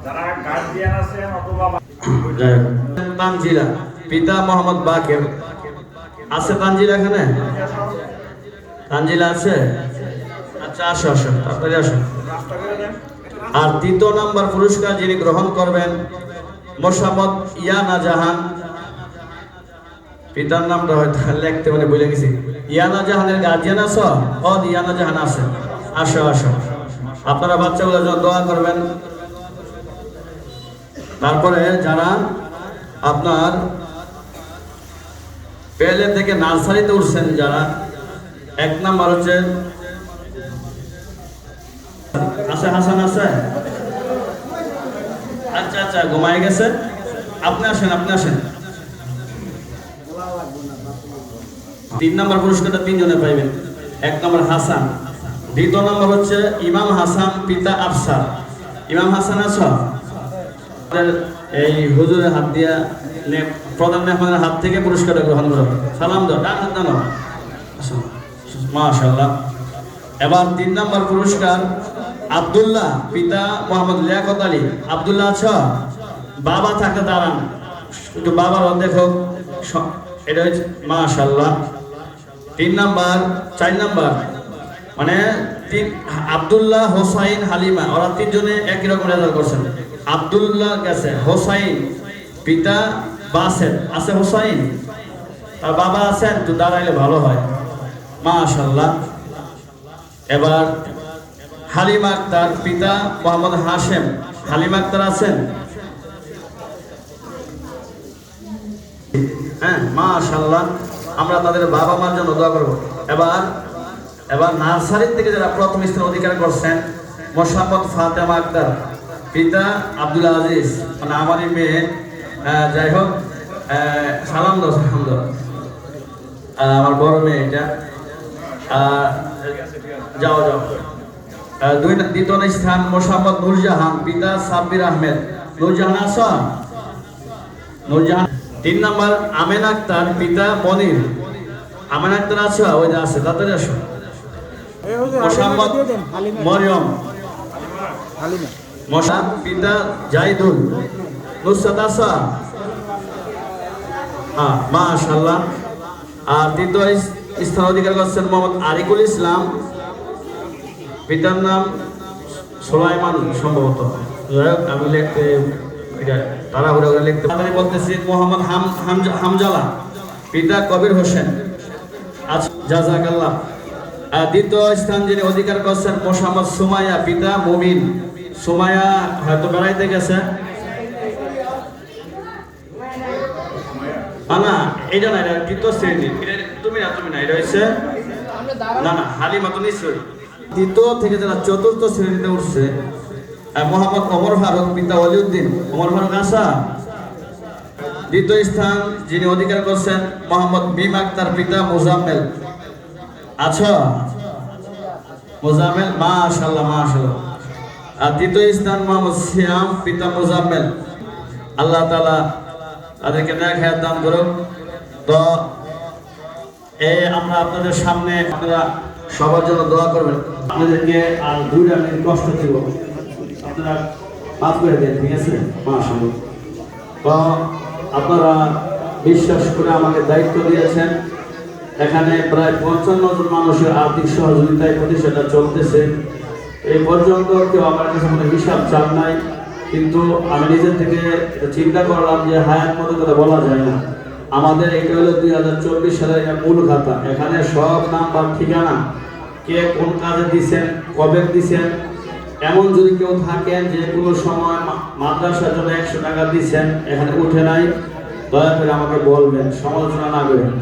যারা গার্জিয়ান আছেন অথবা তানজিলা পিতা মোহাম্মদ বাকের আছে তানজিলা এখানে তানজিলা আছে আচ্ছা আসো আসো তাড়াতাড়ি আসো আর দ্বিতীয় নাম্বার পুরস্কার যিনি গ্রহণ করবেন মোসাম্মদ ইয়ানা জাহান পিতার নামটা হয়তো লিখতে মানে ভুলে গেছি ইয়ানা জাহানের গার্জিয়ান আছো ইয়ানা জাহান আছে আসো আসো আপনারা বাচ্চাগুলোর জন্য দোয়া করবেন তারপরে যারা আপনার পেলে থেকে নার্সারিতে উঠছেন যারা এক নাম্বার হচ্ছে আছে হাসান আছে আচ্ছা আচ্ছা ঘুমায় গেছে আপনি আসেন 3 নাম্বার পুরস্কারটা 3 জনে পাইবেন 1 নাম্বার হাসান দ্বিতীয় নাম্বার হচ্ছে ইমাম হাসান পিতা আফসার ইমাম হাসান আছো এই হুজুরের হাত দিয়া প্রধান মেহমানের হাত থেকে পুরস্কারটা গ্রহণ করো সালাম দাও ডান হাত দাও মাশাআল্লাহ এবার 3 নাম্বার পুরস্কার আব্দুল্লাহ পিতা মোহাম্মদ লিয়াকত আলী আব্দুল্লাহ আছো বাবা থাকে দাঁড়ান একটু বাবার দেখো এটা হচ্ছে মাশাআল্লাহ 3 নাম্বার 4 নাম্বার মানে আব্দুল্লাহ হোসাইন হালিমা ওরা 3 জনে একই রকম রেজাল্ট করছেন আব্দুল্লাহ গেছে হোসাইন পিতা বাসের আছে হোসাইন আর বাবা আছেন তো দাঁড়াইলে ভালো হয় মাশাআল্লাহ এবার হালিমা আক্তার পিতা মোহাম্মদ হাশেম হালিমা আক্তার আছেন হ্যাঁ মাশাআল্লাহ আমরা তাদের বাবা মার জন্য দোয়া করব এবার নার্সারি থেকে যারা প্রথম স্থান অধিকার করছেন মোসাম্মদ ফাতেমা আক্তার পিতা আব্দুল আজিজ মানে আমারই মেয়ে যাই হোক সালাম দাও আমার বড় মেয়ে এটা যাও দ্বিতীয় স্থান মোসাম্মদ নূরজাহান পিতা সাব্বির আহমেদ নূরজাহান আছো নূরজাহান 3 নাম্বার আমেন আক্তার পিতা মনির আমেন আক্তার আছো ওই যে আছে তাড়াতাড়ি আসো মোসাম্মদ মরিয়ম মোসাম্মদ পিতা জাইদুল নুসরাত আছো হ্যাঁ মাশাআল্লাহ আর দ্বিতীয় স্থান অধিকার করছেন মোহাম্মদ আরিকুল ইসলাম পিতার নাম সুলাইমান সম্ভবত আমি লিখতে তাড়াহুড়া করে লিখতে বলতেছি মোহাম্মদ হামজালা পিতা কবির হোসেন আচ্ছা জাযাকাল্লাহ দ্বিতীয় স্থান যিনি অধিকার করছেন মোহাম্মদ সুমাইয়া পিতা মুমিন সুমাইয়া হয়তো বেড়াইতে গেছে না এটা না এটা দ্বিতীয় শ্রেণী তুমি না এটা হচ্ছে না হালিমা তো নিশ্চয়ই দ্বিতীয় থেকে যারা চতুর্থ শ্রেণীতে উঠছে মোহাম্মদ ওমর ফারুক পিতা ওয়ালিউদ্দিন ওমর ফারুক আসা দ্বিতীয় স্থান যিনি অধিকার করছেন মোহাম্মদ বিম আক্তার পিতা মুজাম্মেল আছো মুজাম্মেল মাশাআল্লাহ আর দ্বিতীয় স্থান মোহাম্মদ সিয়াম পিতা মুজাম্মেল আল্লাহ তাআলা তাদেরকে নেক হায়াত দান করুন তো আমরা আপনাদের সামনে আপনারা সবার জন্য দোয়া করবেন আপনাদেরকে আর 2 মিনিট কষ্ট দিব আপনারা মাফ করে দেন ঠিক আছে মাশাআল্লাহ তো আপনারা বিশ্বাস করে আমাকে দায়িত্ব দিয়েছেন এখানে প্রায় 55 জন মানুষের আর্থিক সহযোগিতায় প্রতিষ্ঠানটা চলতেছে এই পর্যন্ত কেউ আমার কাছে কোনো হিসাব চান নাই কিন্তু আমি নিজের থেকে চিন্তা করলাম যে হায়াত মতো কথা বলা যায় না আমাদের এটা হলো 2024 সালের মূল খাতা এখানে সব নাম্বার ঠিকানা কে কোন কাজে দিছেন কবে দিছেন এমন যদি কেউ থাকেন যে কোনো সময় মাদ্রাসার জন্য 100 টাকা দিছেন এখানে উঠে নাই দয়া করে আমাকে বলবেন সমালোচনা না করবেন